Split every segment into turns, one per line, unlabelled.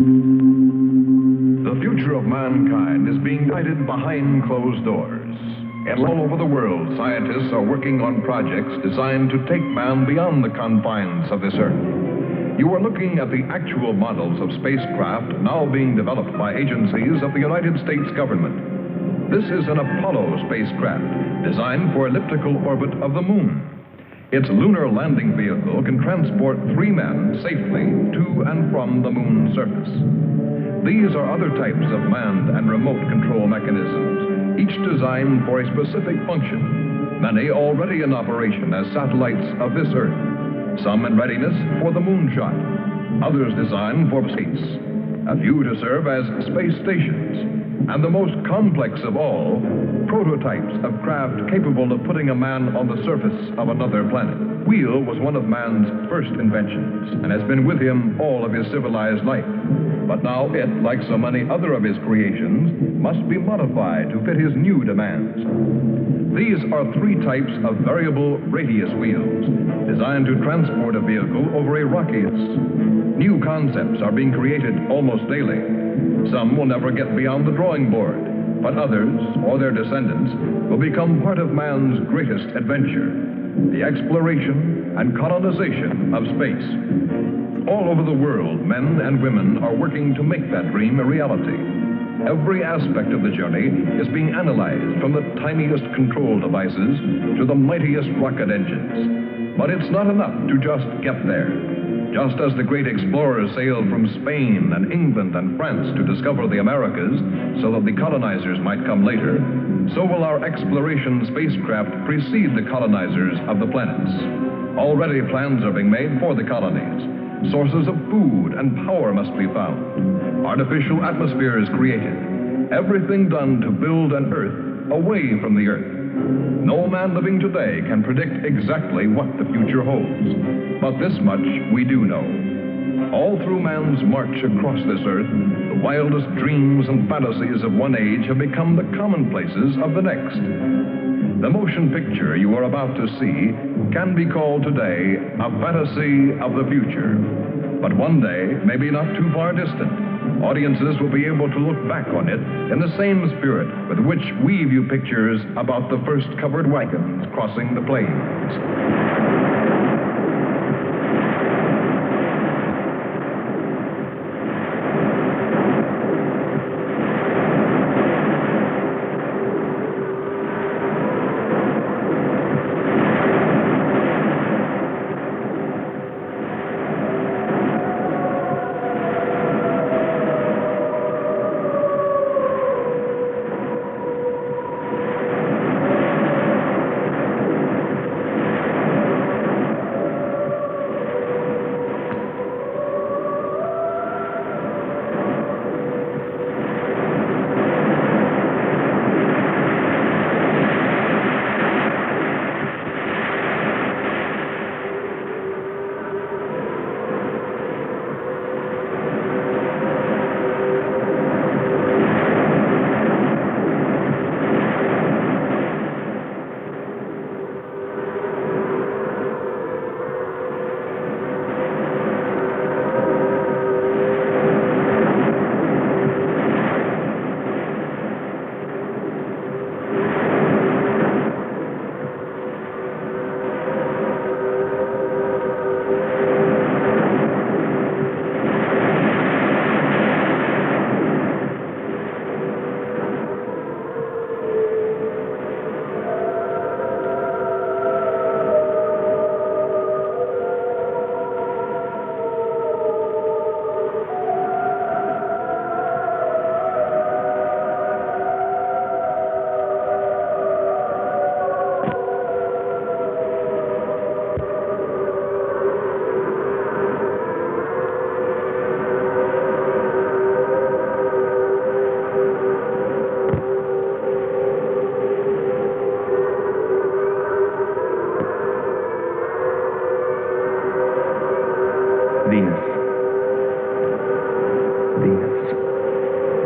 The future of mankind is being guided behind closed doors. And all over the world, scientists are working on projects designed to take man beyond the confines of this Earth. You are looking at the actual models of spacecraft now being developed by agencies of the United States government. This is an Apollo spacecraft designed for elliptical orbit of the moon. Its lunar landing vehicle can transport 3 men safely to and from the moon's surface. These are other types of manned and remote control mechanisms, each designed for a specific function, many already in operation as satellites of this Earth, some in readiness for the moonshot, others designed for space, a few to serve as space stations, and the most complex of all, prototypes of craft capable of putting a man on the surface of another planet. Wheel was one of man's first inventions and has been with him all of his civilized life. But now it, like so many other of his creations, must be modified to fit his new demands. These are 3 types of variable radius wheels, designed to transport a vehicle over a rocky. New concepts are being created almost daily. Some will never get beyond the drawing board, but others, or their descendants, will become part of man's greatest adventure, the exploration and colonization of space. All over the world, men and women are working to make that dream a reality. Every aspect of the journey is being analyzed, from the tiniest control devices to the mightiest rocket engines. But it's not enough to just get there. Just as the great explorers sailed from Spain and England and France to discover the Americas so that the colonizers might come later, so will our exploration spacecraft precede the colonizers of the planets. Already plans are being made for the colonies. Sources of food and power must be found. Artificial atmospheres created. Everything done to build an Earth away from the Earth. No man living today can predict exactly what the future holds. But this much we do know. All through man's march across this Earth, the wildest dreams and fantasies of one age have become the commonplaces of the next. The motion picture you are about to see can be called today a fantasy of the future. But one day, maybe not too far distant, audiences will be able to look back on it in the same spirit with which we view pictures about the first covered wagons crossing the plains.
Venus. Venus,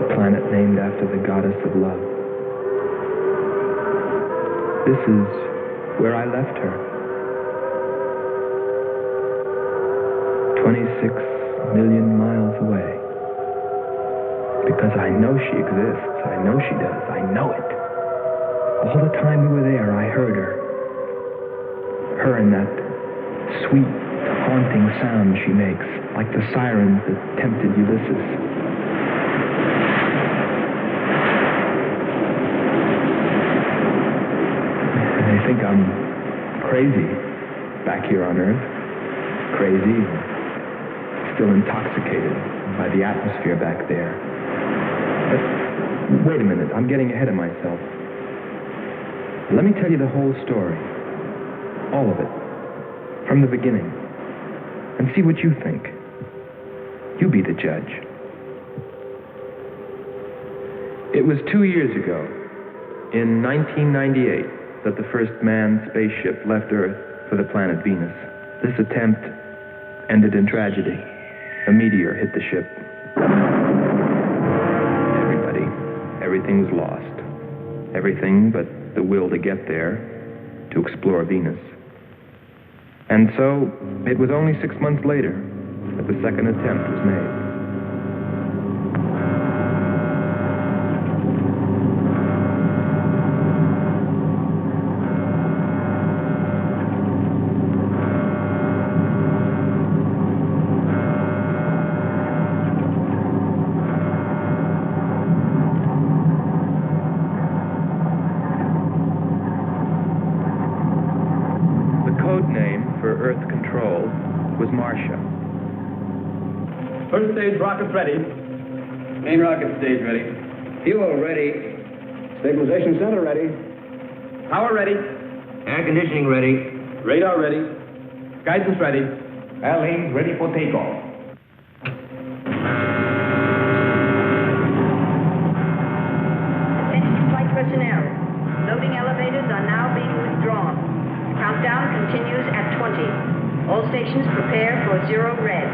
a planet named after the goddess of love. This is where I left her. 26 million miles away. Because I know she exists. I know she does. I know it. All the time we were there, I heard her. Her and that sweet, haunting sound she makes, like the sirens that tempted Ulysses. They think I'm crazy back here on Earth. Crazy, still intoxicated by the atmosphere back there. But wait a minute, I'm getting ahead of myself. Let me tell you the whole story. All of it. From the beginning. And see what you think. You be the judge. It was 2 years ago, in 1998, that the first manned spaceship left Earth for the planet Venus. This attempt ended in tragedy. A meteor hit the ship. Everything was lost. Everything but the will to get there, to explore Venus. And so, it was only 6 months later that the second attempt was made.
First stage rockets ready.
Main rocket stage ready. Fuel ready.
Stabilization center ready. Power ready.
Air conditioning ready.
Radar ready. Guidance ready.
Airlane ready for takeoff.
Attention flight personnel. Loading elevators are now being withdrawn. Countdown continues at 20. All stations prepare for 0 red.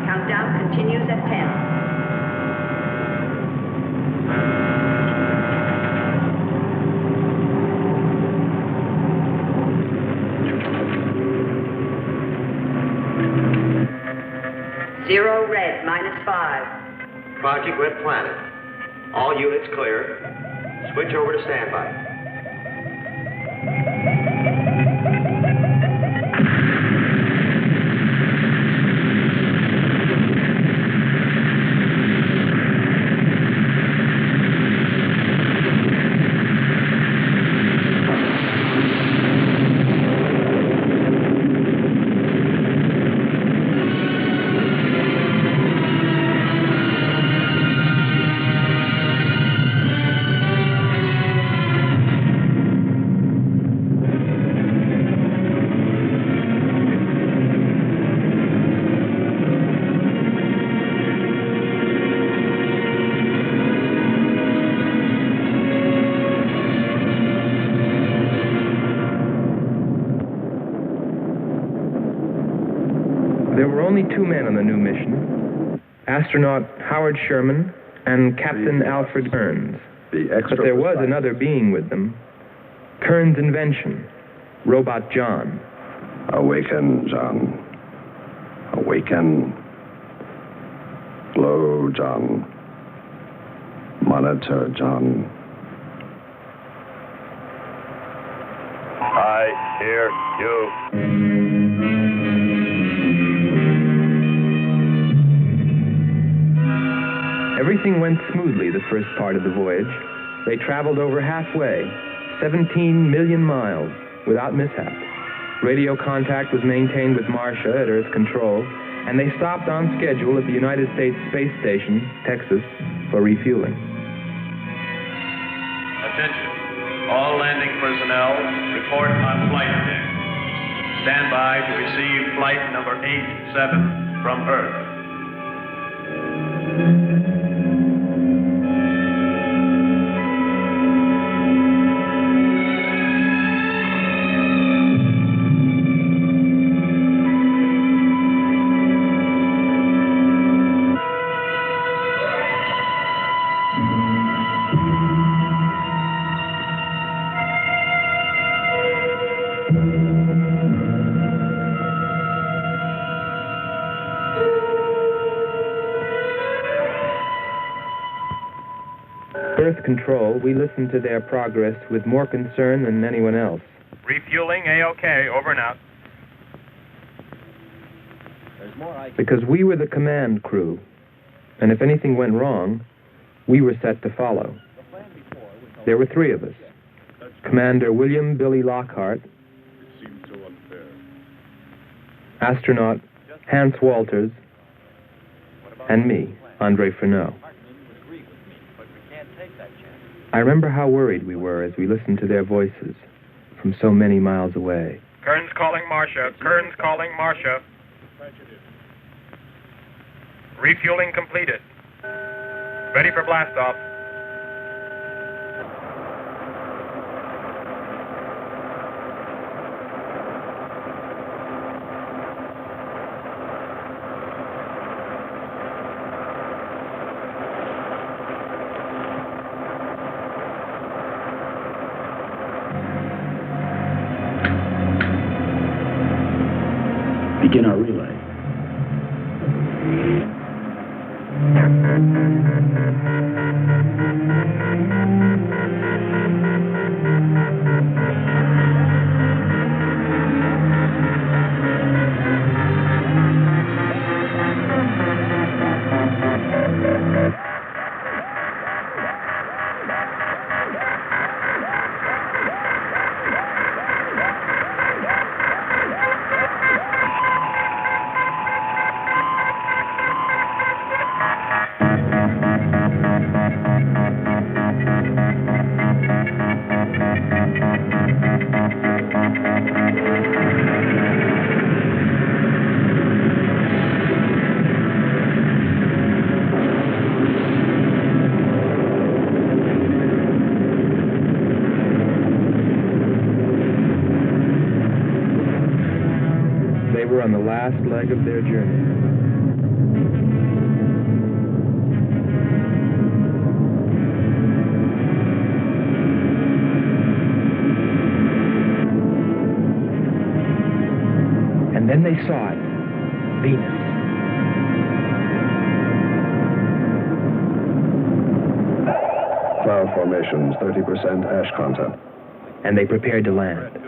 Countdown continues at 10. Zero red, -5.
Consequent Planet. All units clear. Switch over to standby.
There were only 2 men on the new mission, astronaut Howard Sherman and Captain Alfred Kearns. But there was another being with them, Kearns' invention, Robot John.
Awaken, John. Awaken. Slow, John. Monitor, John.
I hear you.
Everything went smoothly the first part of the voyage. They traveled over halfway, 17 million miles, without mishap. Radio contact was maintained with Marcia at Earth Control, and they stopped on schedule at the United States Space Station, Texas, for refueling.
Attention. All landing personnel, report on flight deck. Stand by to receive flight number 87 from Earth.
Earth control, we listened to their progress with more concern than anyone else.
Refueling A-OK, over and out.
Because we were the command crew, and if anything went wrong, we were set to follow. There were 3 of us. Commander William Billy Lockhart, astronaut Hans Walters, and me, Andre Freneau. I remember how worried we were as we listened to their voices from so many miles away.
Kern's calling Marcia. Kern's calling Marcia. Refueling completed. Ready for blast-off.
Begin our relay.
On the last leg of their journey. And then they saw it, Venus.
Cloud formations, 30% ash content.
And they prepared to land.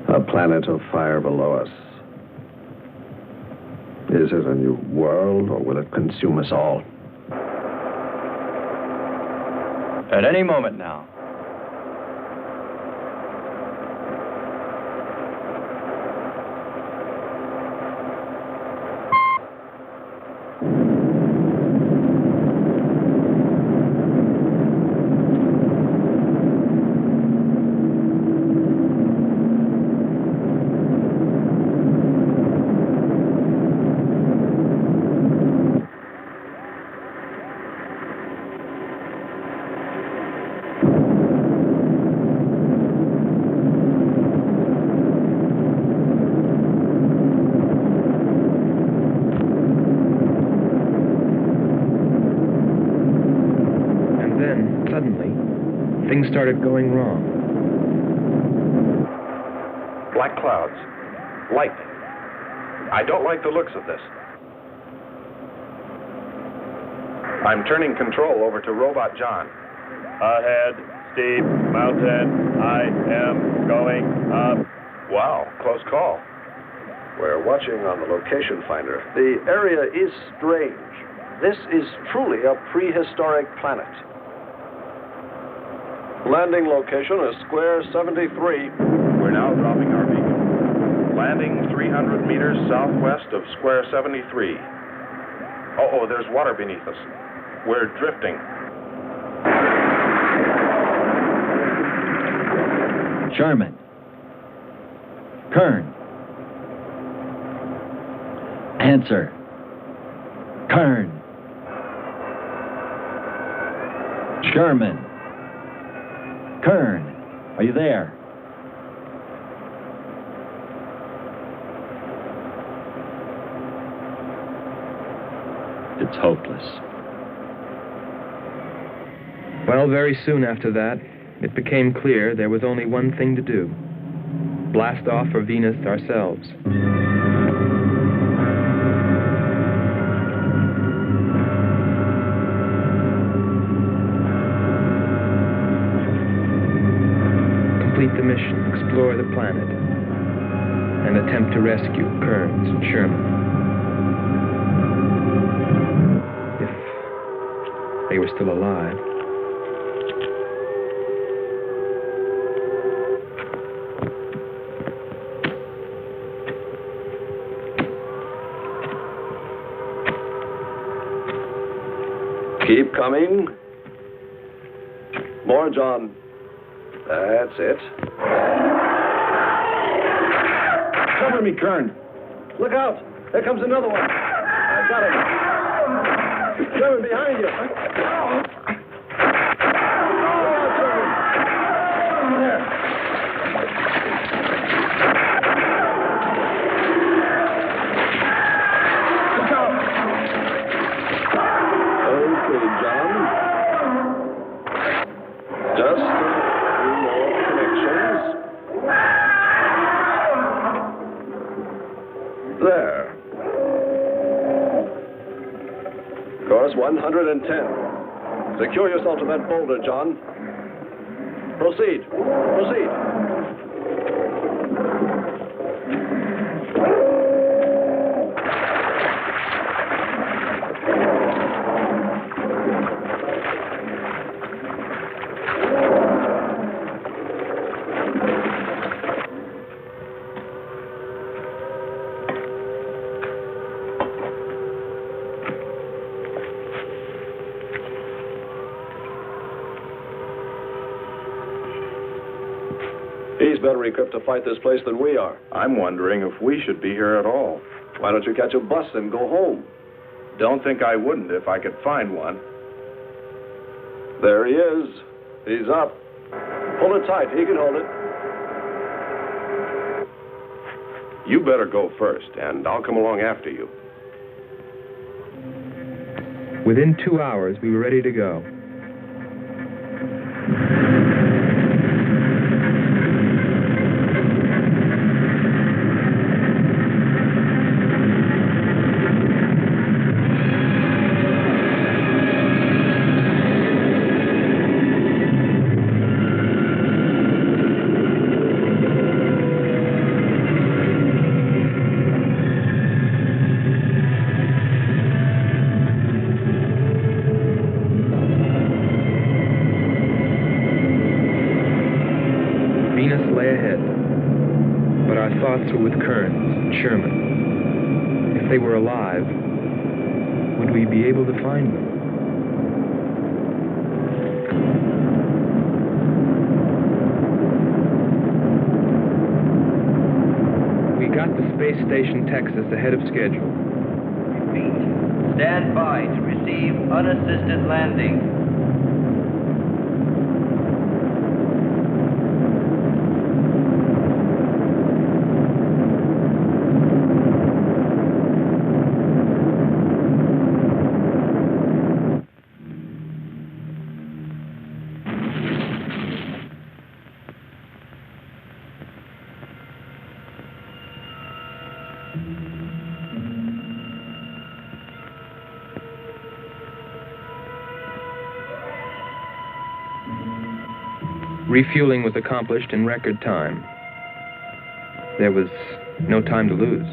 A planet of fire below us. Is it a new world, or will it consume us all?
At any moment now.
Things started going wrong.
Black clouds. Lightning. I don't like the looks of this. I'm turning control over to Robot John.
Ahead, steep mountain. I am going up.
Wow, close call.
We're watching on the location finder.
The area is strange. This is truly a prehistoric planet. Landing location is square 73.
We're now dropping our beacon. Landing 300 meters southwest of square 73. Oh, there's water beneath us. We're drifting.
Sherman. Kern. Answer. Kern. Sherman. Kern, are you there? It's hopeless.
Well, very soon after that, it became clear there was only one thing to do. Blast off for Venus ourselves. explore the planet and attempt to rescue Kearns and Sherman. If they were still alive.
Keep coming. More, John. That's it.
Cover me, Kern. Look out. There comes another one. I got him. Sherman, behind you. Oh, Sherman. There. Look out.
Okay, John. Just a few more connections. There. Course 110. Secure yourself to that boulder, John. Proceed. Proceed. He's better equipped to fight this place than we are.
I'm wondering if we should be here at all.
Why don't you catch a bus and go home?
Don't think I wouldn't if I could find one.
There he is. He's up. Pull it tight. He can hold it.
You better go first, and I'll come along after you.
Within 2 hours, we were ready to go. With Kearns and Sherman. If they were alive, would we be able to find them? We got to Space Station Texas ahead of schedule.
Repeat. Stand by to receive unassisted landing.
Refueling was accomplished in record time. There was no time to lose.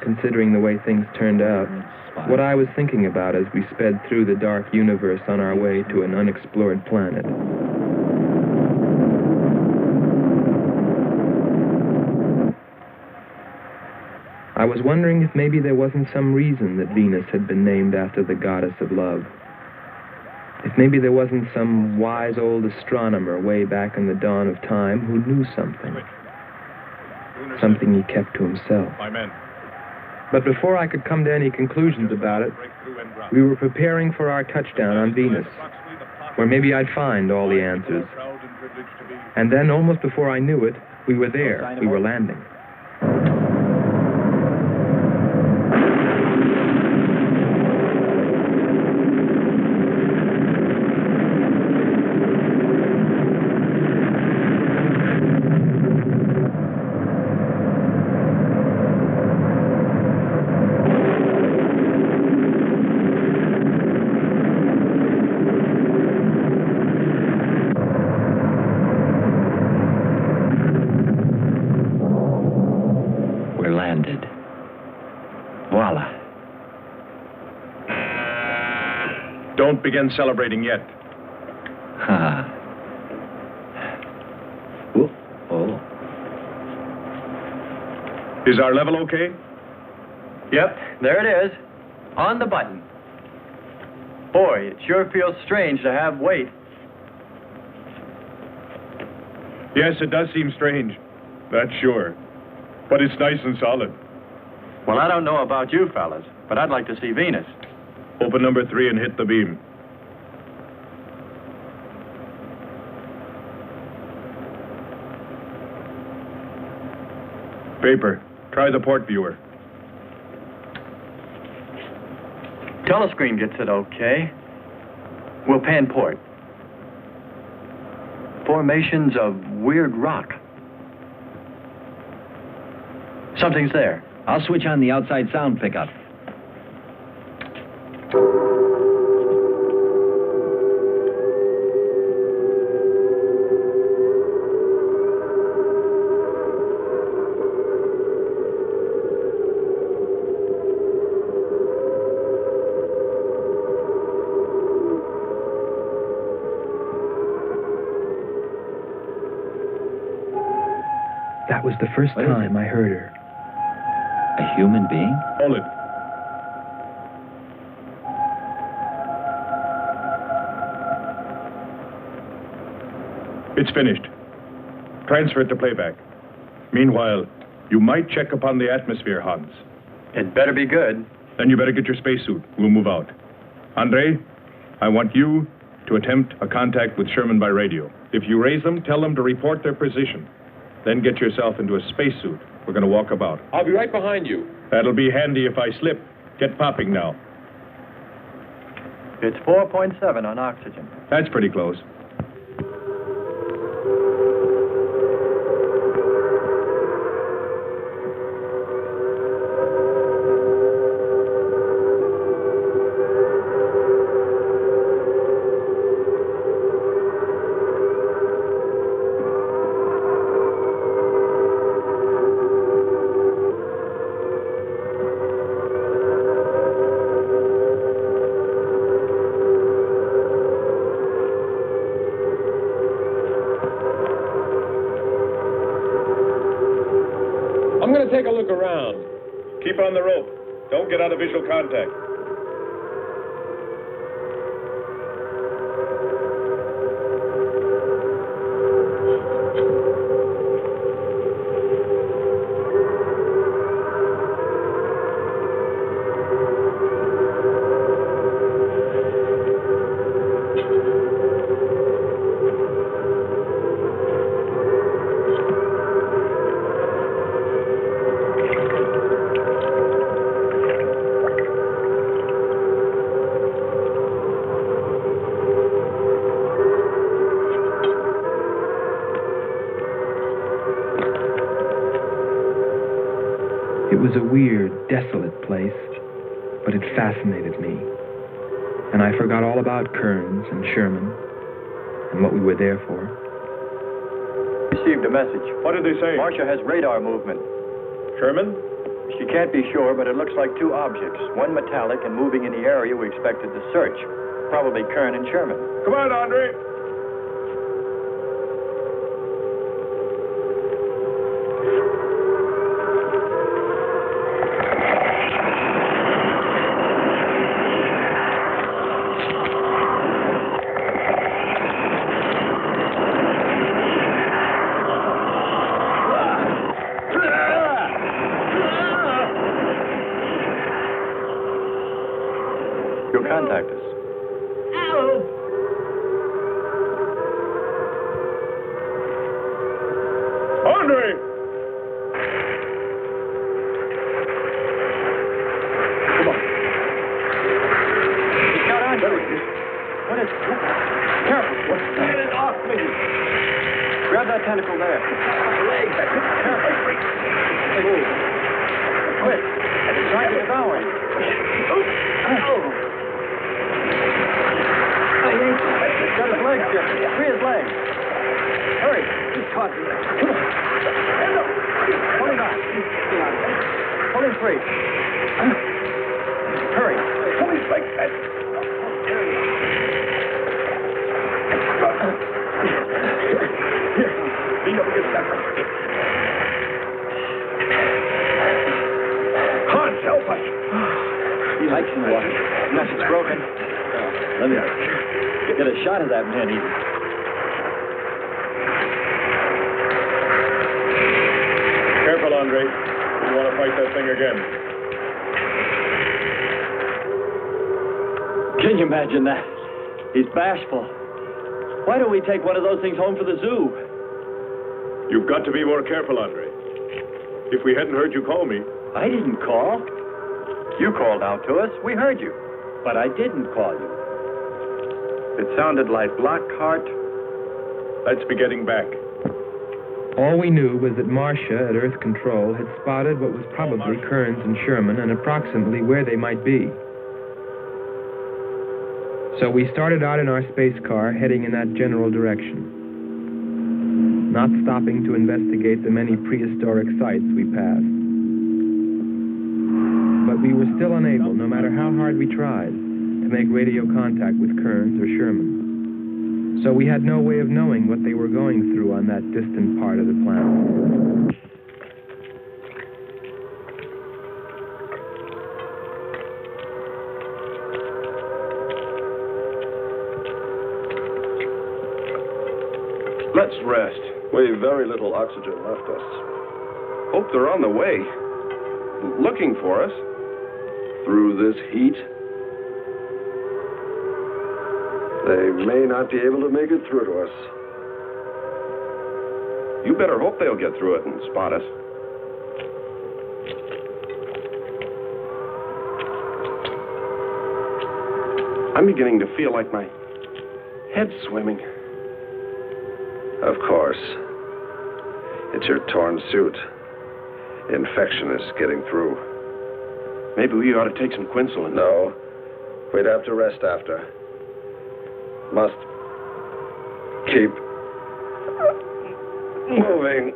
Considering the way things turned out, what I was thinking about as we sped through the dark universe on our way to an unexplored planet. I was wondering if maybe there wasn't some reason that Venus had been named after the goddess of love. If maybe there wasn't some wise old astronomer way back in the dawn of time who knew something. Something he kept to himself. But before I could come to any conclusions about it, we were preparing for our touchdown on Venus, where maybe I'd find all the answers. And then, almost before I knew it, we were there. We were landing.
Don't begin celebrating yet.
Ha. Oh.
Is our level okay?
Yep, there it is. On the button. Boy, it sure feels strange to have weight.
Yes, it does seem strange. That's sure. But it's nice and solid.
Well, I don't know about you fellas, but I'd like to see Venus.
Open number 3 and hit the beam. Paper, try the port viewer.
Telescreen gets it okay. We'll pan port. Formations of weird rock. Something's there.
I'll switch on the outside sound pickup.
That was the first time I heard her.
A human being?
Hold it. It's finished. Transfer it to playback. Meanwhile, you might check upon the atmosphere, Hans.
It better be good.
Then you better get your spacesuit. We'll move out. Andre, I want you to attempt a contact with Sherman by radio. If you raise them, tell them to report their position. Then get yourself into a spacesuit. We're going to walk about.
I'll be right behind you.
That'll be handy if I slip. Get popping now.
It's 4.7 on oxygen.
That's pretty close.
I'm going to take a look around.
Keep on the rope. Don't get out of visual contact.
It was a weird, desolate place, but it fascinated me. And I forgot all about Kearns and Sherman and what we were there for.
Received a message.
What did they say?
Marcia has radar movement.
Sherman?
She can't be sure, but it looks like two objects. One metallic and moving in the area we expected to search. Probably Kern and Sherman.
Come on, Andre.
You'll contact us.
Andre! Come on.
He's got on. What is... Careful. Get it off me. Grab that tentacle there. Leg. Careful. Move. Quick. It's trying to devour him. He's got his legs, Jeffrey. Free his legs. Hurry. He's caught. Come on. Pull him out. Pull him free. Hurry. Pull his legs. It's broken. Let me get a shot of that man even.
Careful, Andre. You want to fight that thing again.
Can you imagine that? He's bashful. Why don't we take one of those things home for the zoo?
You've got to be more careful, Andre. If we hadn't heard you call me...
I didn't call. You called out to us. We heard you. But I didn't call you. It sounded like Lockhart.
Let's be getting back.
All we knew was that Marcia at Earth Control had spotted what was probably Kearns and Sherman and approximately where they might be. So we started out in our space car, heading in that general direction, not stopping to investigate the many prehistoric sites we passed. But we were still unable, no matter how hard we tried, to make radio contact with Kearns or Sherman. So we had no way of knowing what they were going through on that distant part of the planet.
Let's rest. We've very little oxygen left us. Hope they're on the way. Looking for us. Through this heat. They may not be able to make it through to us. You better hope they'll get through it and spot us. I'm beginning to feel like my head's swimming. Of course. It's your torn suit. Infection is getting through. Maybe we ought to take some quinsulin. No. We'd have to rest after. Must keep moving.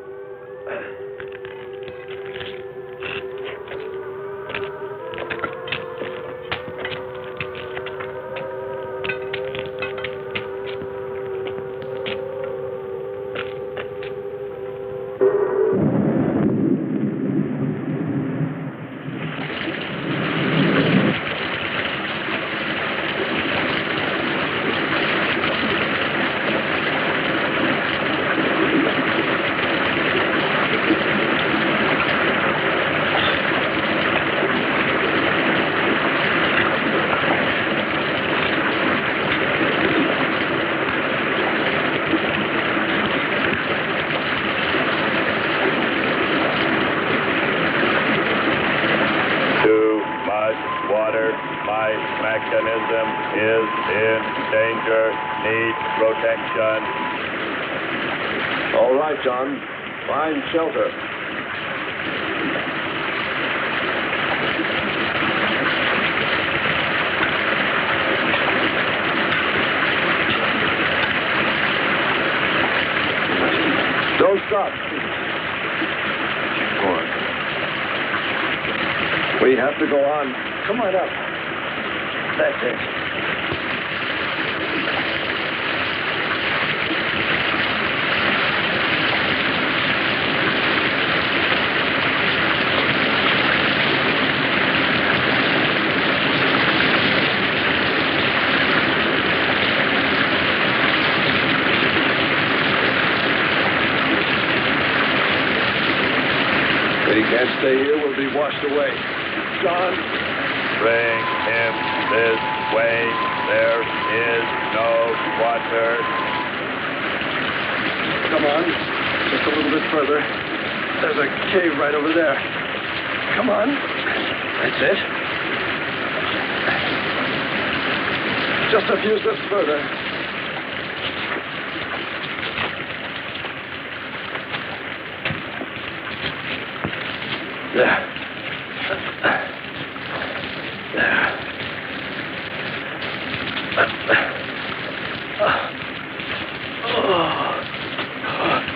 All right, John. Find shelter. Don't stop. Keep going. We have to go on. Come on up. That's it. Can't stay here, we'll be washed away. John.
Bring him this way. There is no water.
Come on. Just a little bit further. There's a cave right over there. Come on. That's it. Just a few steps further. There.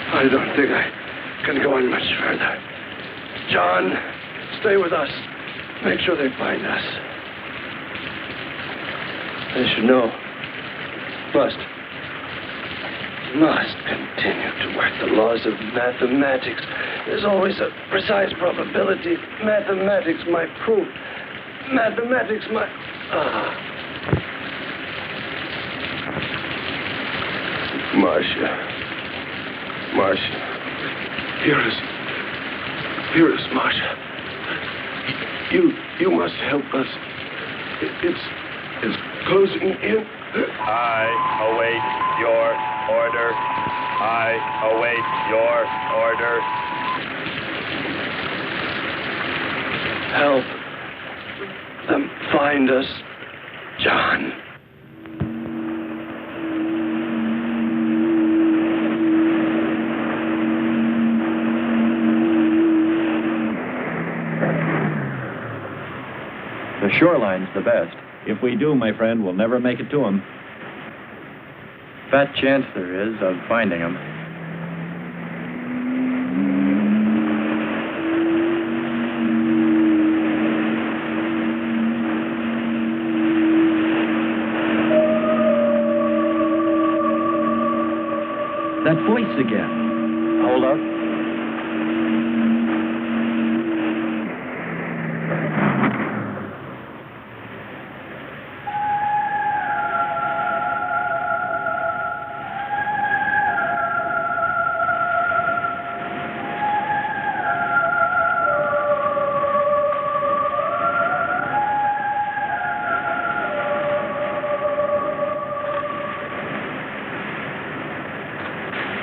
I don't think I can go on much further. John, stay with us. Make sure they find us. They should know. Must continue to work the laws of mathematics. There's always a precise probability. Mathematics, my proof. Mathematics, my... Marcia. Hear us, Marcia. You must help us. It's closing in.
I await your order. I await your order.
Help them find us, John.
The shoreline's the best.
If we do, my friend, we'll never make it to him.
Fat chance there is of finding him.
That voice again.
Hold up.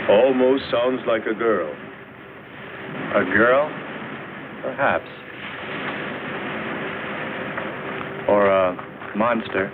Almost sounds like a girl.
A girl? Perhaps. Or a monster.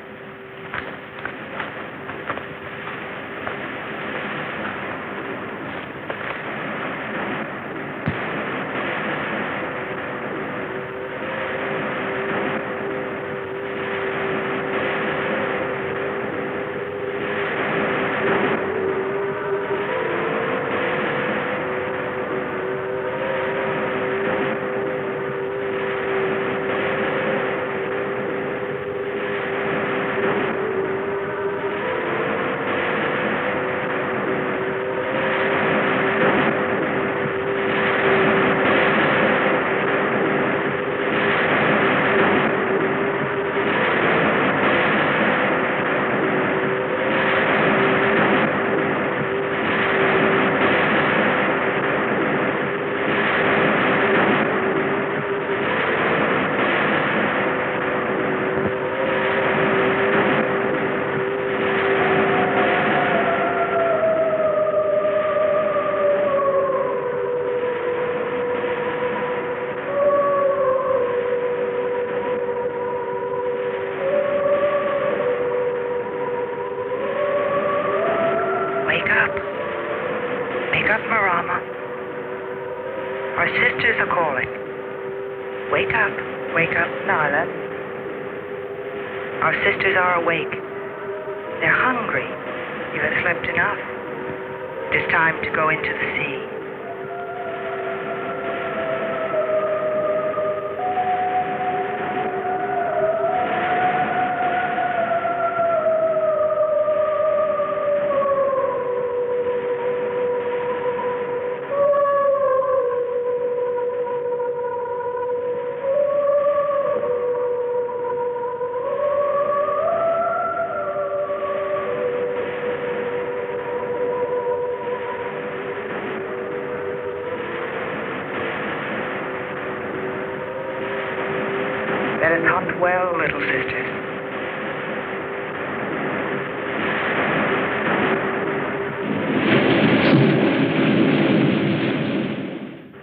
Well, little sisters.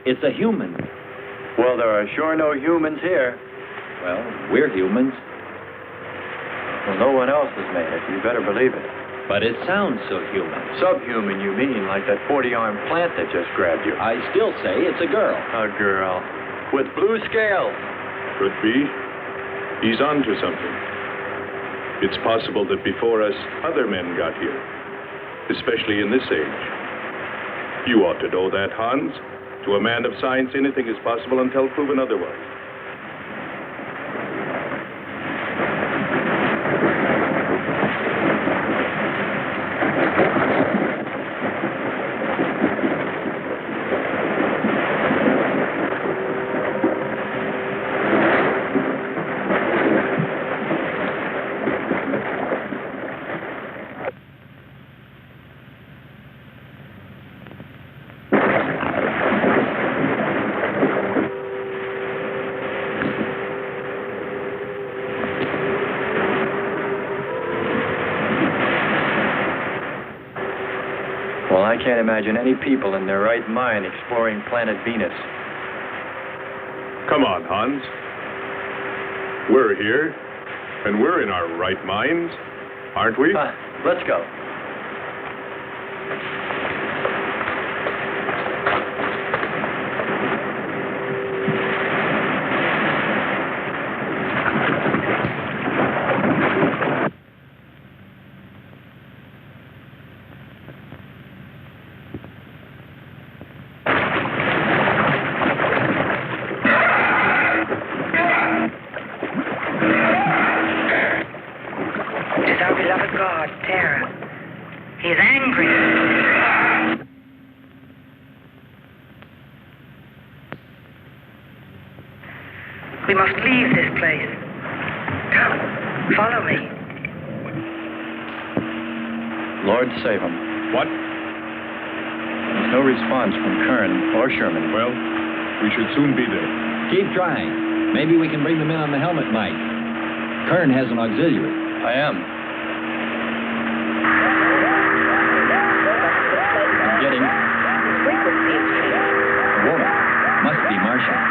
It's a human.
Well, there are sure no humans here.
Well, we're humans.
Well, no one else has made it. You better believe it.
But it sounds so human.
Subhuman, you mean, like that 40-armed plant that just grabbed you.
I still say it's a girl.
A girl. With blue scales.
Could be. He's on to something. It's possible that before us, other men got here, especially in this age. You ought to know that, Hans. To a man of science, anything is possible until proven otherwise.
Well, I can't imagine any people in their right mind exploring planet Venus.
Come on, Hans. We're here, and we're in our right minds, aren't we?
Let's go.
We must leave this place. Come, follow me.
Lord save him.
What?
There's no response from Kern or Sherman.
Well, we should soon be there.
Keep trying. Maybe we can bring them in on the helmet mic. Kern has an auxiliary.
I am. I'm getting...
Frequency is changing.
A woman. Must be Martian.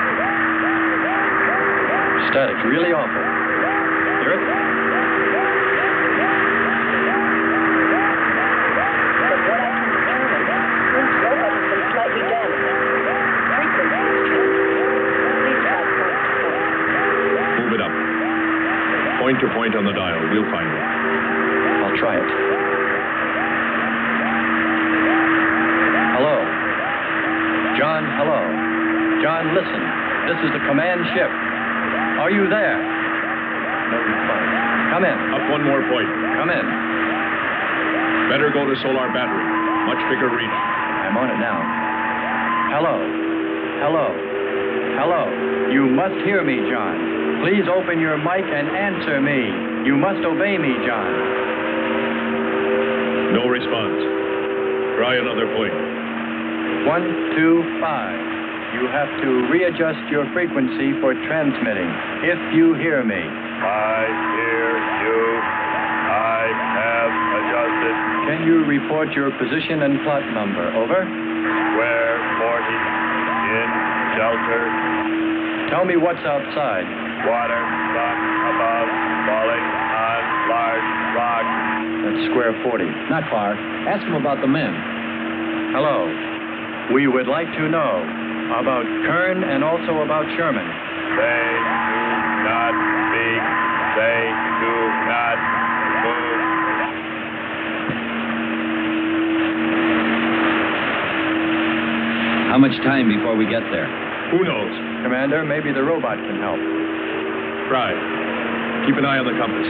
Static, really awful. Hear it?
From what I can determine, Prince Robot has been slightly damaged. Frequency is changing. Please try point to point.
Move it up. Point to point on the dial. We'll find it.
I'll try it. Hello. John, hello. John, listen. This is the command ship. Are you there? No response. Come in.
Up one more point.
Come in.
Better go to solar battery. Much bigger reach.
I'm on it now. Hello. Hello. Hello. You must hear me, John. Please open your mic and answer me. You must obey me, John.
No response. Try another point.
1, 2, 5. You have to readjust your frequency for transmitting. If you hear me.
I hear you. I have adjusted.
Can you report your position and plot number? Over.
Square 40. In shelter.
Tell me what's outside.
Water, sun above, falling on large rock.
That's square 40.
Not far. Ask him about the men.
Hello. We would like to know about Kern and also about Sherman.
They do not speak. They do not move.
How much time before we get there?
Who knows?
Commander, maybe the robot can help.
Try. Keep an eye on the compass.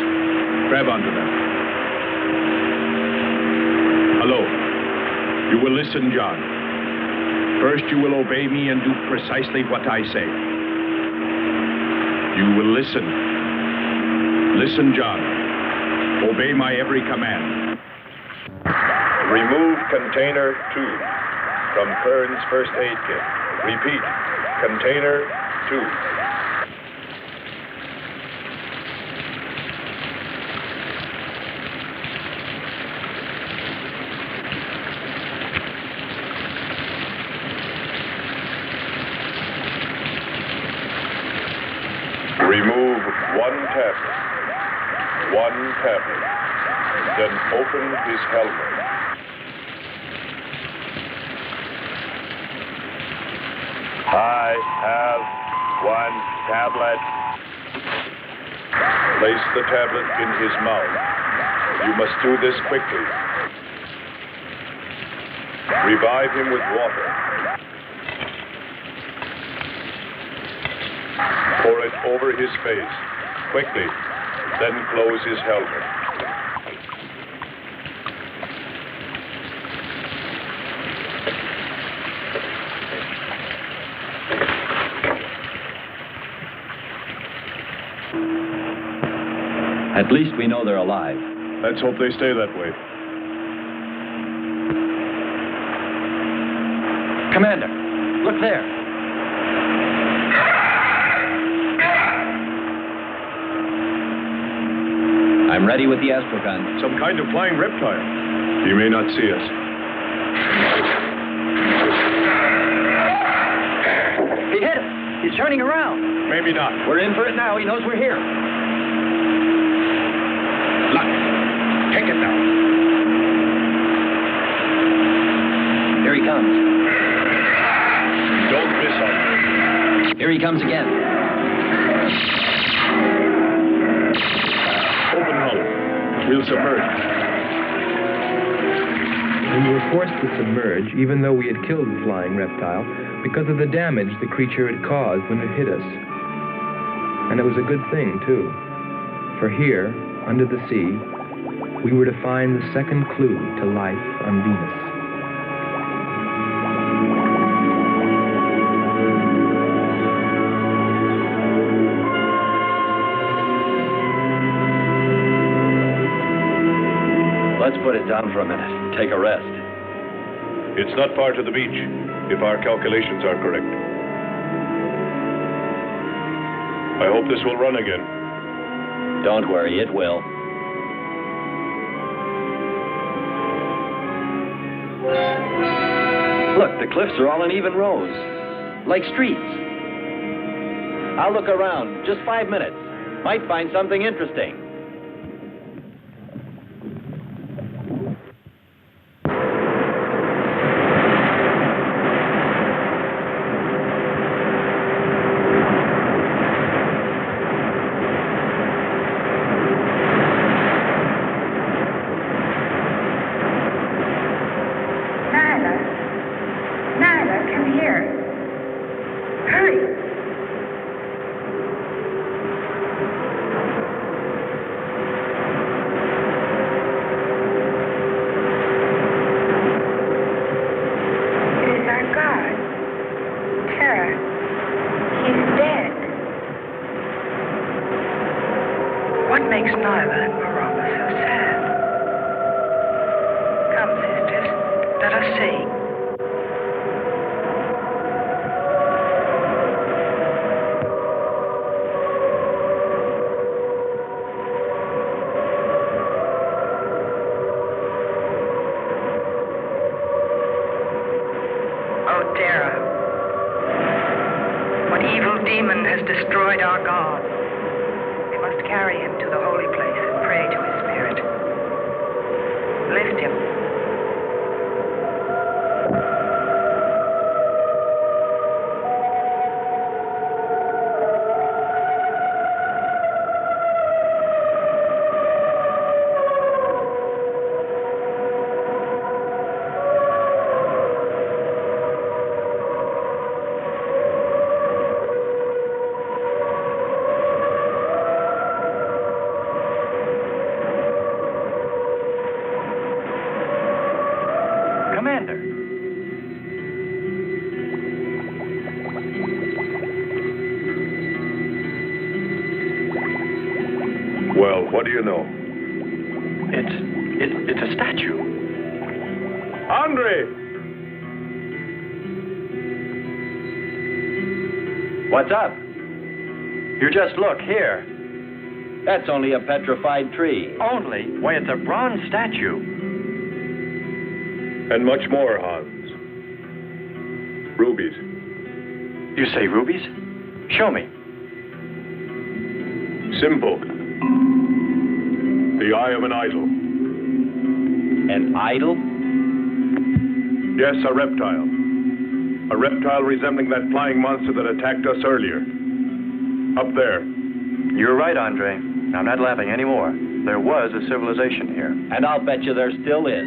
Grab onto them. Hello. You will listen, John. First, you will obey me and do precisely what I say. You will listen. Listen, John. Obey my every command.
Remove container 2 from Kern's first aid kit. Repeat, container 2. Remove one tablet. Then open his helmet.
I have one tablet.
Place the tablet in his mouth. You must do this quickly. Revive him with water. Pour it over his face. Quickly. Then close his helmet.
At least we know they're alive.
Let's hope they stay that way.
Commander, look there.
I'm ready with the astrogun.
Some kind of flying reptile. He may not see us.
He hit us. He's turning around.
Maybe not.
We're in for it now. He knows we're here.
Luck. Take it now.
Here he comes.
Don't miss him.
Here he comes again.
Open hull. We'll submerge.
We were forced to submerge, even though we had killed the flying reptile, because of the damage the creature had caused when it hit us. And it was a good thing, too. For here, under the sea, we were to find the second clue to life on Venus.
Let's put it down for a minute. Take a rest.
It's not far to the beach, if our calculations are correct. I hope this will run again.
Don't worry, it will. Look, the cliffs are all in even rows, like streets. I'll look around. Just 5 minutes. Might find something interesting.
Destroyed our God. We must carry him to the holy place and pray to his spirit. Lift him.
What do you know?
It's a statue.
Andre!
What's up? You just look here. That's only a petrified tree. Only? Why, it's a bronze statue.
And much more, Hans. Rubies.
You say rubies? Show me.
Simple. The eye of an idol.
An idol?
Yes, a reptile. A reptile resembling that flying monster that attacked us earlier. Up there.
You're right, Andre. I'm not laughing anymore. There was a civilization here. And I'll bet you there still is.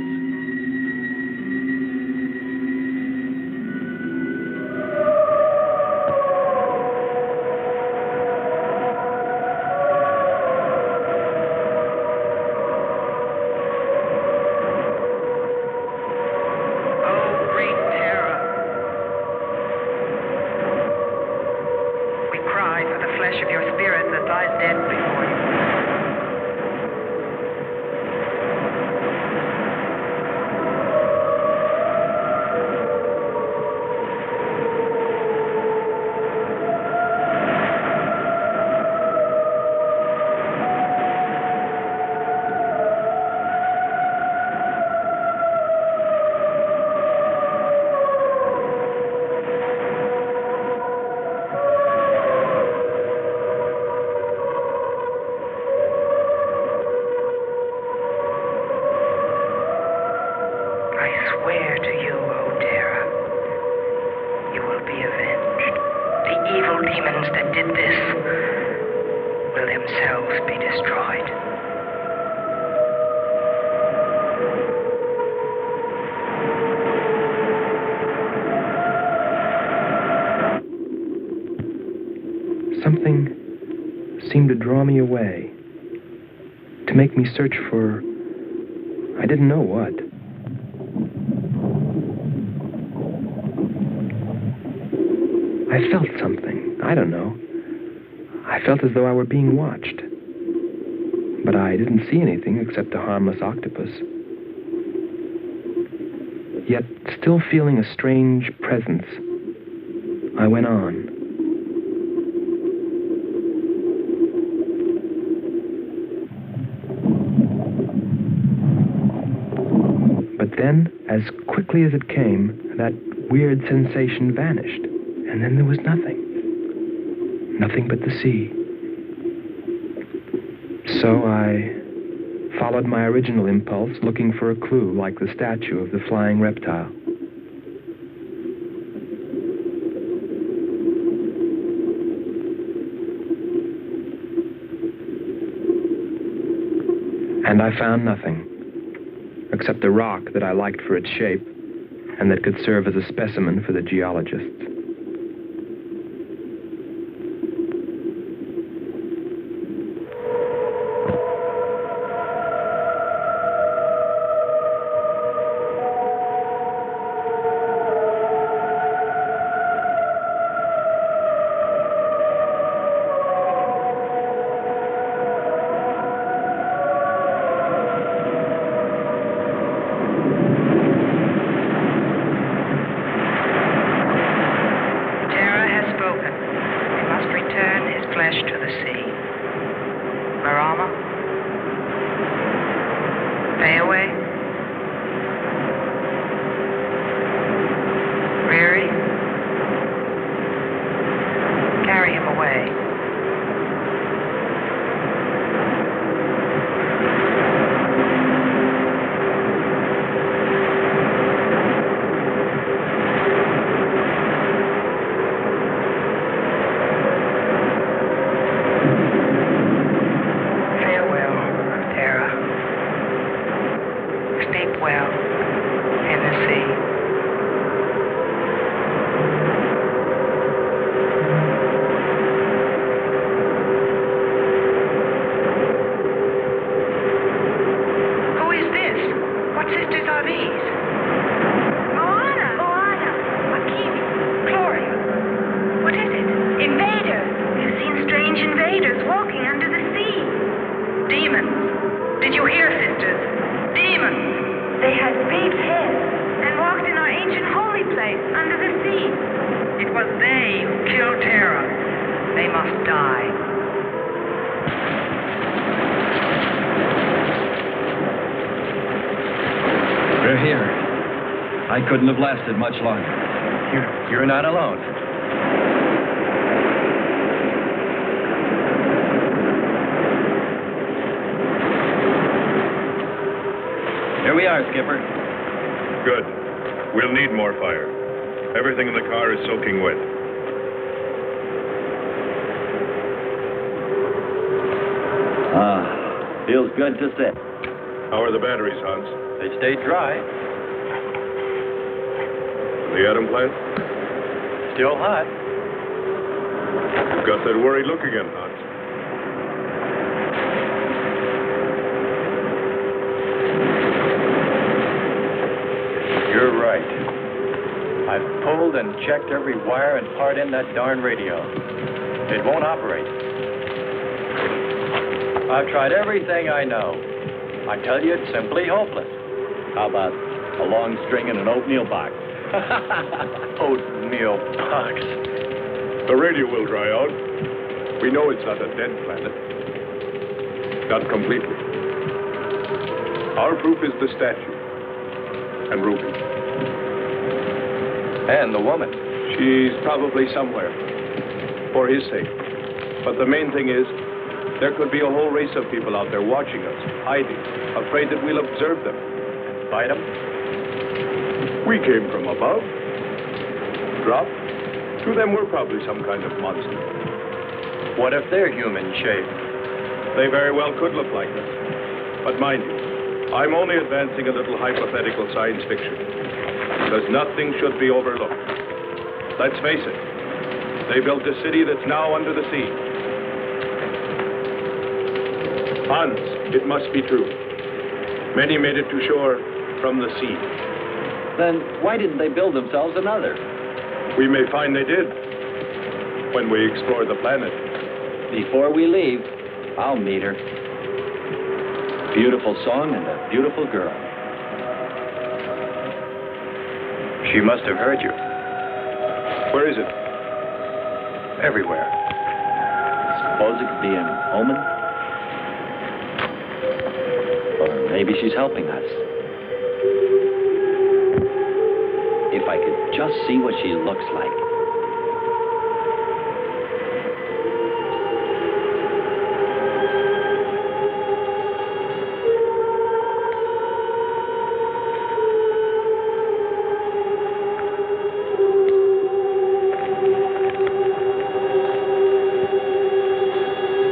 swear to you, O Terra, you will be avenged. The evil demons that did this will themselves be destroyed.
Something seemed to draw me away, to make me search for, I didn't know what. I felt something, I don't know. I felt as though I were being watched. But I didn't see anything except a harmless octopus. Yet, still feeling a strange presence, I went on. But then, as quickly as it came, that weird sensation vanished. And then there was nothing. Nothing but the sea. So I followed my original impulse, looking for a clue like the statue of the flying reptile. And I found nothing, except a rock that I liked for its shape and that could serve as a specimen for the geologists.
Couldn't have lasted much longer.
You're not alone. Here we are, Skipper.
Good. We'll need more fire. Everything in the car is soaking wet.
Feels good to sit.
How are the batteries, Hans?
They stayed dry.
The atom plant?
Still hot.
You've got that worried look again, Hans.
You're right. I've pulled and checked every wire and part in that darn radio. It won't operate. I've tried everything I know. I tell you, it's simply hopeless. How about a long string and an oatmeal box? Oatmeal box.
The radio will dry out. We know it's not a dead planet. Not completely. Our proof is the statue. And Ruby.
And the woman.
She's probably somewhere. For his sake. But the main thing is, there could be a whole race of people out there watching us, hiding, afraid that we'll observe them.
Fight them?
We came from above. Dropped. To them, we're probably some kind of monster.
What if they're human shape?
They very well could look like them. But mind you, I'm only advancing a little hypothetical science fiction. Because nothing should be overlooked. Let's face it. They built a city that's now under the sea. Hans, it must be true. Many made it to shore from the sea.
Then why didn't they build themselves another?
We may find they did when we explore the planet.
Before we leave, I'll meet her. Beautiful song and a beautiful girl.
She must have heard you.
Where is it?
Everywhere.
Suppose it could be an omen? Or maybe she's helping us. If I could just see what she looks like.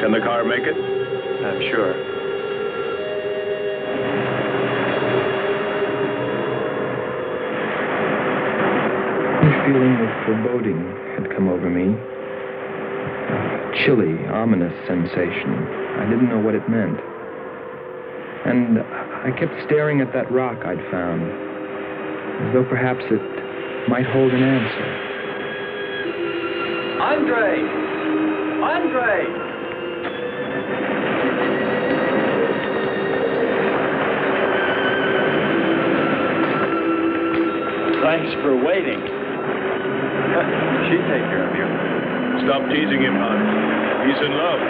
Can the car make it?
I'm sure.
A feeling of foreboding had come over me. A chilly, ominous sensation. I didn't know what it meant. And I kept staring at that rock I'd found, as though perhaps it might hold an answer.
Andre! Andre!
Thanks for waiting. She'd take care of you.
Stop teasing him, Hans. He's in love.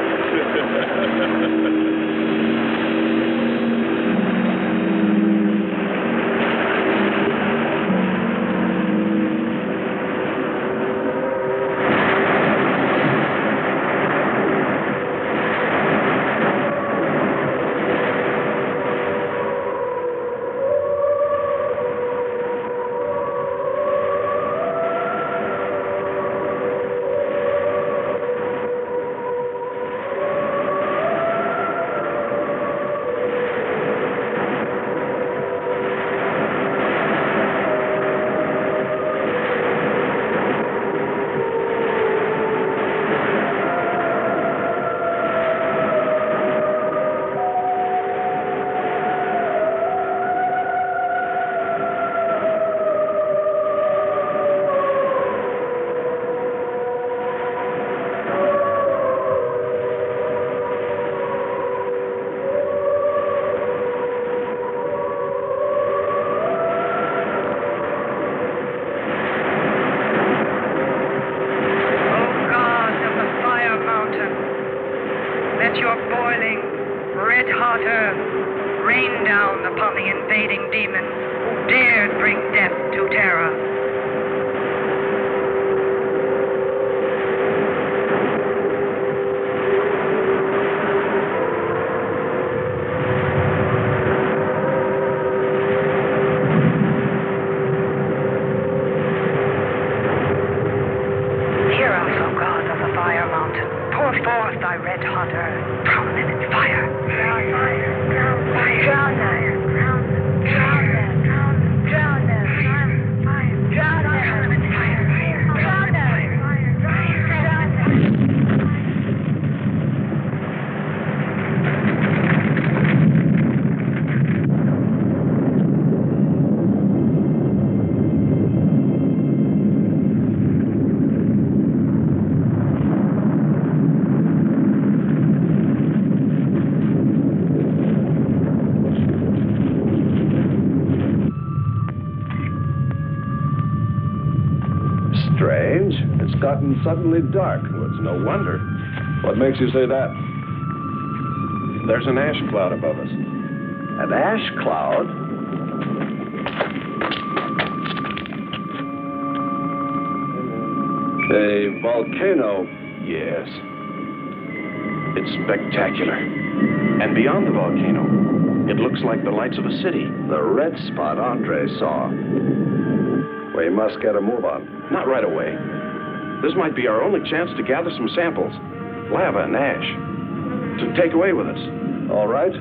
Strange. It's gotten suddenly dark. Well, it's no wonder. What makes you say that? There's an ash cloud above us. An ash cloud? A volcano, yes. It's spectacular. And beyond the volcano, it looks like the lights of a city. The red spot Andre saw. We must get a move on.
Not right away. This might be our only chance to gather some samples. Lava and ash. To take away with us.
All right.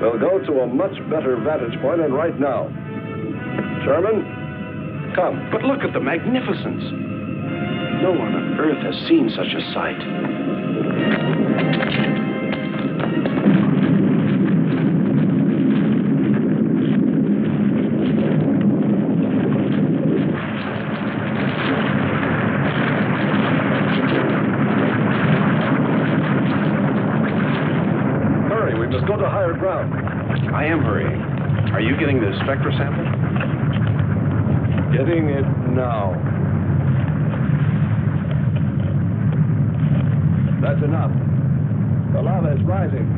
We'll go to a much better vantage point, and right now. Sherman, come.
But look at the magnificence. No one on Earth has seen such a sight.
Hurry, we must go to higher ground.
I am hurrying. Are you getting the spectra sample?
Getting it now. That's enough. The lava is rising.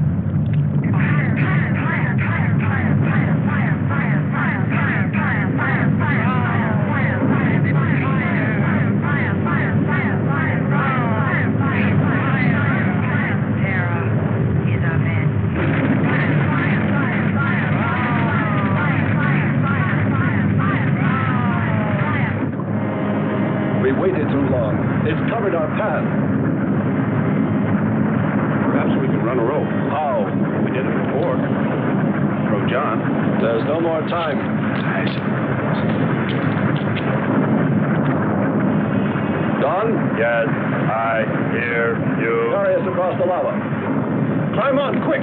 We waited too long. It's covered our path.
Perhaps we can run a rope.
How?
We did it before. Throw John.
There's no more time. Don?
Yes, I hear you.
Carry us across the lava. Climb on, quick!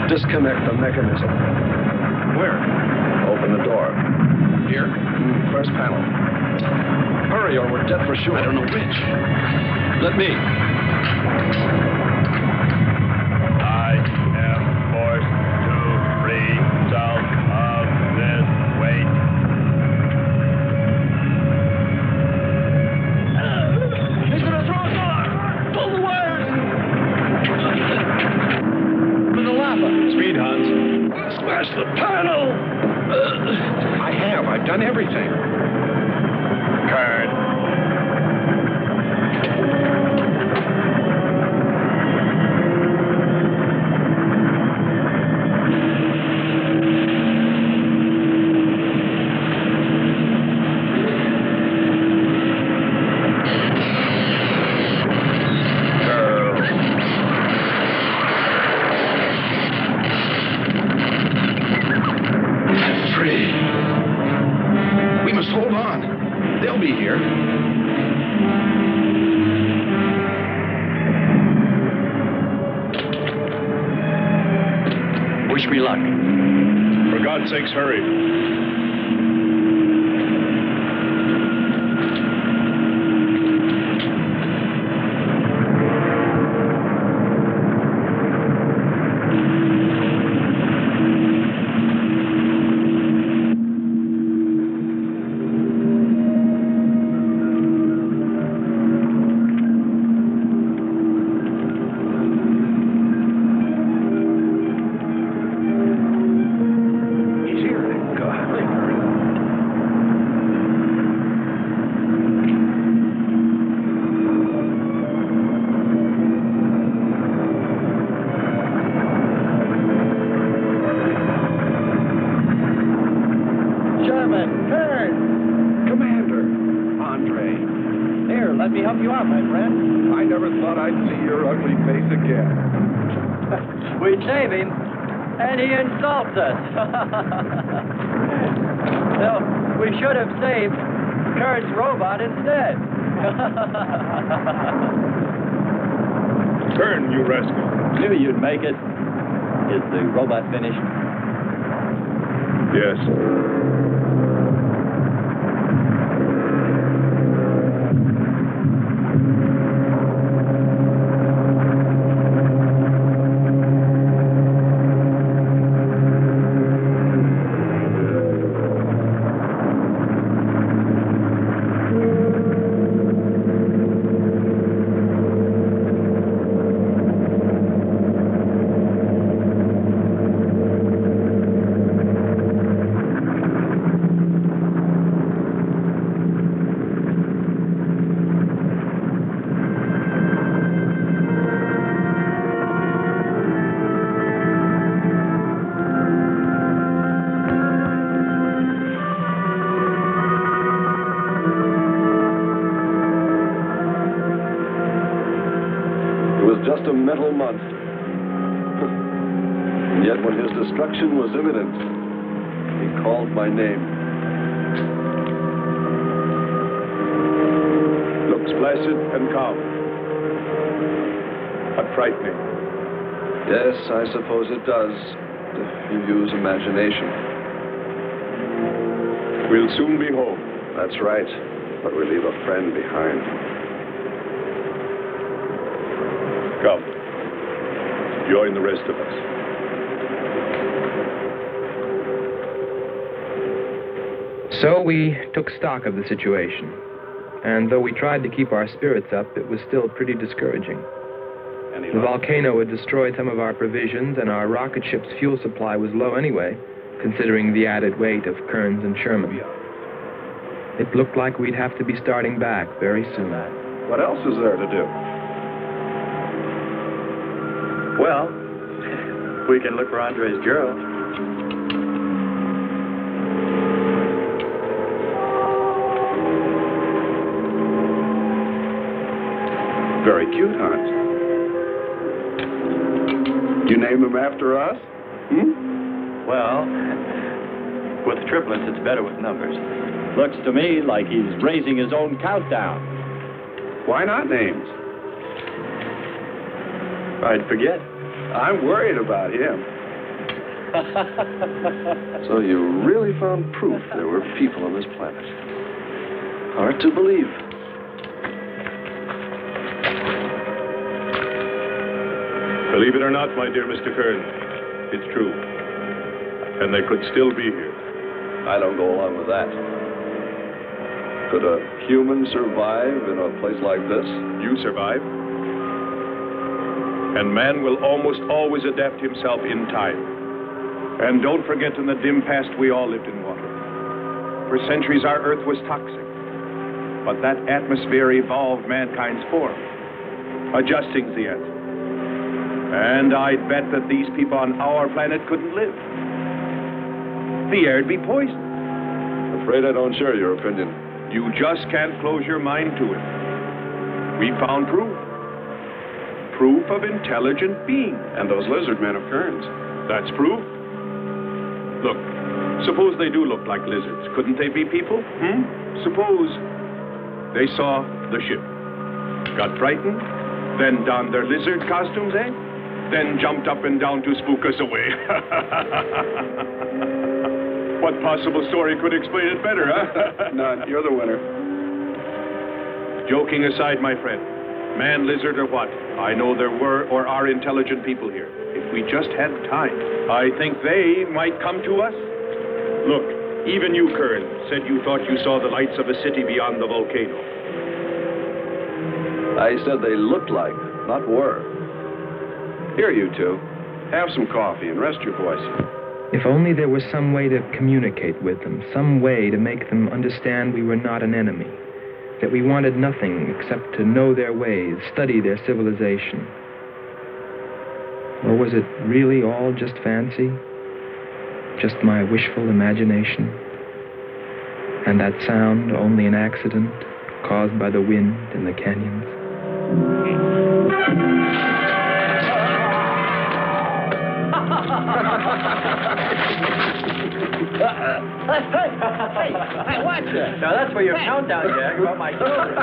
Disconnect the mechanism.
Where?
Open the door.
Here?
First panel. Hurry or we're dead for sure.
I don't know which.
Let me.
I am forced to free myself of this weight.
He's gonna throw us off! Pull the wires! For the lava.
Speed, Hans.
Smash the panel! I've done everything.
Kern.
For God's sakes, hurry.
Let me help you out, my friend.
I never thought I'd see your ugly face again.
We save him, and he insults us. No, we should have saved Kern's robot instead.
Kern, you rascal.
Knew you'd make it. Is the robot finished?
Yes.
Just a mental month. And yet when his destruction was imminent, he called my name.
Looks placid and calm. But frightening.
Yes, I suppose it does, if you use imagination.
We'll soon be home.
That's right, but we leave a friend behind.
Come. Join the rest of us.
So we took stock of the situation. And though we tried to keep our spirits up, it was still pretty discouraging. The volcano had destroyed some of our provisions, and our rocket ship's fuel supply was low anyway, considering the added weight of Kearns and Sherman. It looked like we'd have to be starting back very soon.
What else is there to do?
Well, we can look for Andre's girl.
Very cute, Hans. You name him after us?
Well, with triplets, it's better with numbers. Looks to me like he's raising his own countdown.
Why not names?
I'd forget.
I'm worried about him. So you really found proof there were people on this planet. Hard to believe.
Believe it or not, my dear Mr. Kern, it's true. And they could still be here.
I don't go along with that. Could a human survive in a place like this?
You survive. And man will almost always adapt himself in time. And don't forget, in the dim past, we all lived in water. For centuries, our Earth was toxic. But that atmosphere evolved mankind's form, adjusting the Earth. And I'd bet that these people on our planet couldn't live. The air'd be poisoned.
Afraid I don't share your opinion.
You just can't close your mind to it. We found proof. Proof of intelligent being.
And those lizard men of Kearns.
That's proof. Look, suppose they do look like lizards. Couldn't they be people? Suppose they saw the ship, got frightened, then donned their lizard costumes, then jumped up and down to spook us away. What possible story could explain it better, huh?
None. You're the winner.
Joking aside, my friend, man, lizard, or what, I know there were or are intelligent people here. If we just had time, I think they might come to us. Look, even you, Kern, said you thought you saw the lights of a city beyond the volcano.
I said they looked like, not were. Here, you two. Have some coffee and rest your voice.
If only there was some way to communicate with them, some way to make them understand we were not an enemy, that we wanted nothing except to know their ways, study their civilization. Or was it really all just fancy? Just my wishful imagination? And that sound only an accident, caused by the wind in the canyons.
Hey, watch it. Now that's for your countdown, Jack, about my children.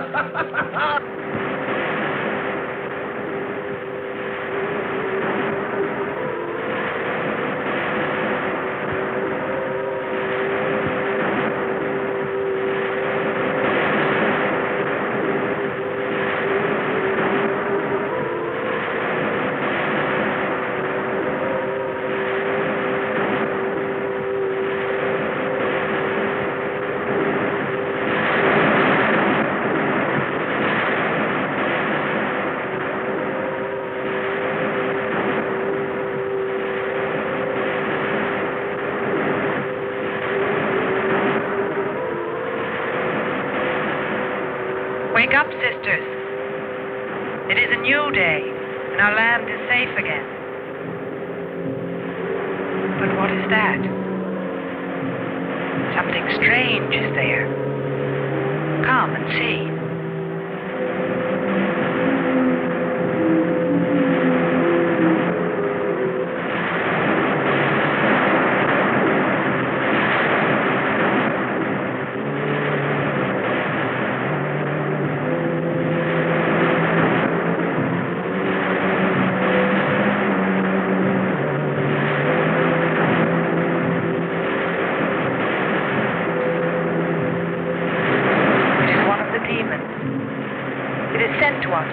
Wake up, sisters. It is a new day, and our land is safe again. But what is that? Something strange is there. Come and see.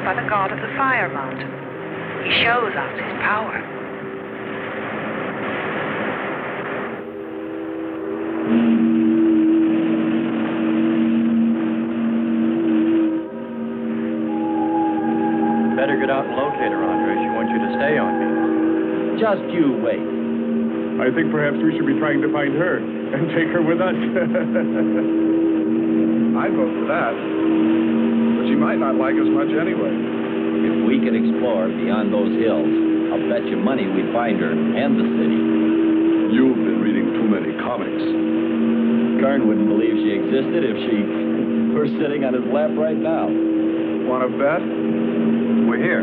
By the god of the fire mountain. He shows us his power.
Better get out and locate her, Andre. She wants you to stay on me.
Just you wait.
I think perhaps we should be trying to find her and take her with us.
I'd vote for that. But she might not like us much anyway.
If we can explore beyond those hills, I'll bet you money we'd find her and the city.
You've been reading too many comics.
Kern wouldn't believe she existed if she were sitting on his lap right now.
Want to bet? We're here.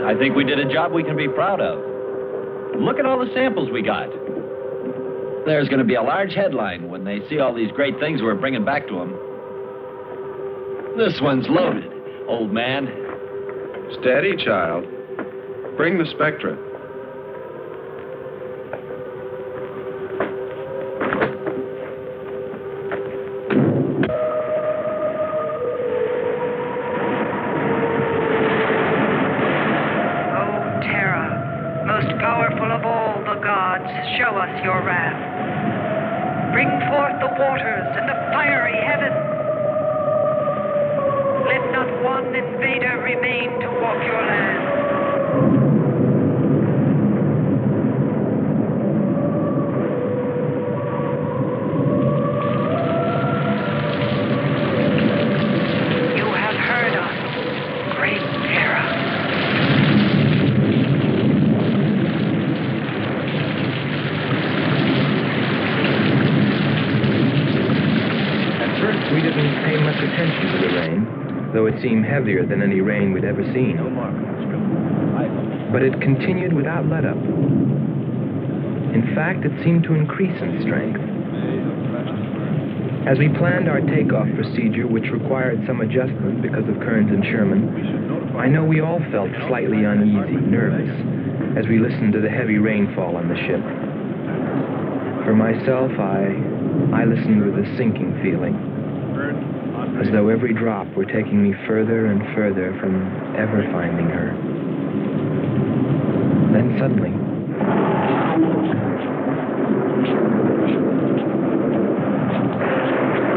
I think we did a job we can be proud of. Look at all the samples we got. There's going to be a large headline when they see all these great things we're bringing back to them. This one's loaded, old man.
Steady, child. Bring the spectra.
Show us your wrath. Bring forth the waters and the fiery heaven. Let not one invader remain to walk your land. You have heard us, great Terra.
We didn't pay much attention to the rain, though it seemed heavier than any rain we'd ever seen. But it continued without let-up. In fact, it seemed to increase in strength. As we planned our takeoff procedure, which required some adjustment because of Kearns and Sherman, I know we all felt slightly uneasy, nervous, as we listened to the heavy rainfall on the ship. For myself, I listened with a sinking feeling, as though every drop were taking me further and further from ever finding her. Then suddenly,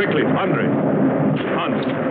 Quickly, Andre. Hans.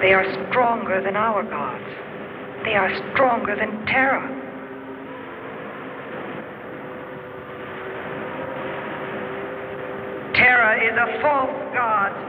They are stronger than our gods. They are stronger than Terra. Terra is a false god.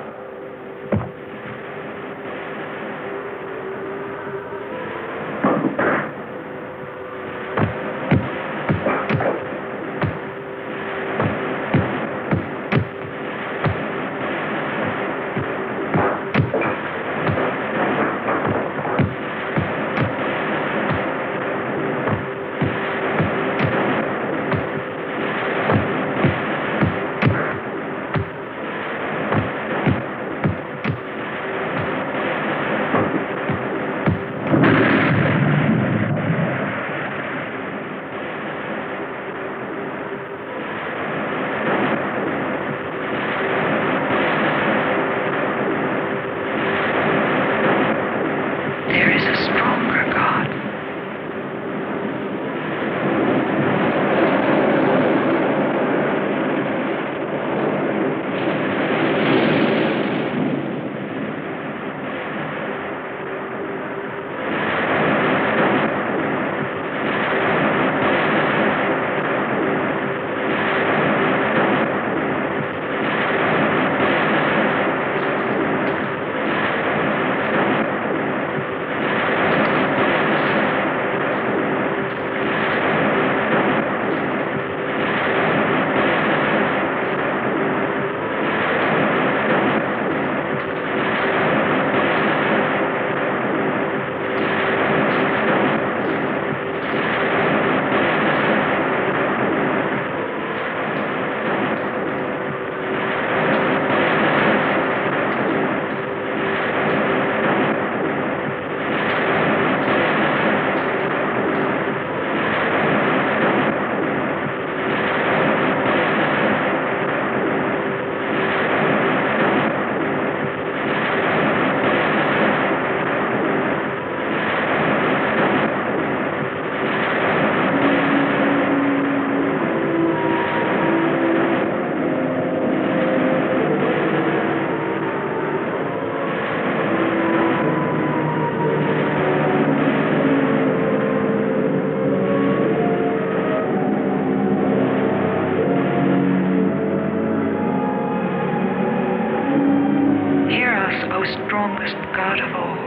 strongest God of all.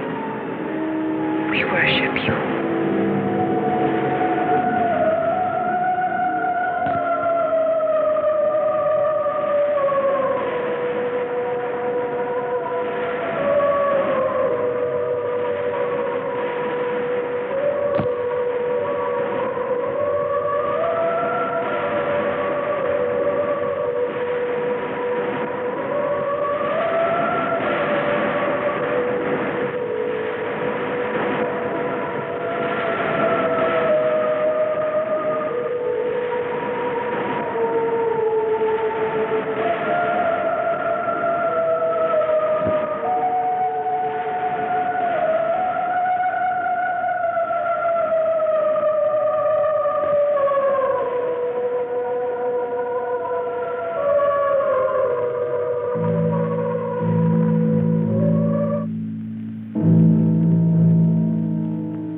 We worship you.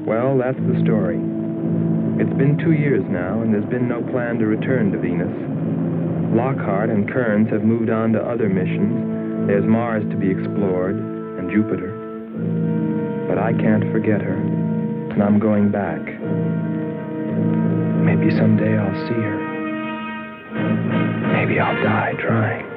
Well, that's the story. It's been 2 years now, and there's been no plan to return to Venus. Lockhart and Kearns have moved on to other missions. There's Mars to be explored, and Jupiter. But I can't forget her, and I'm going back. Maybe someday I'll see her. Maybe I'll die trying.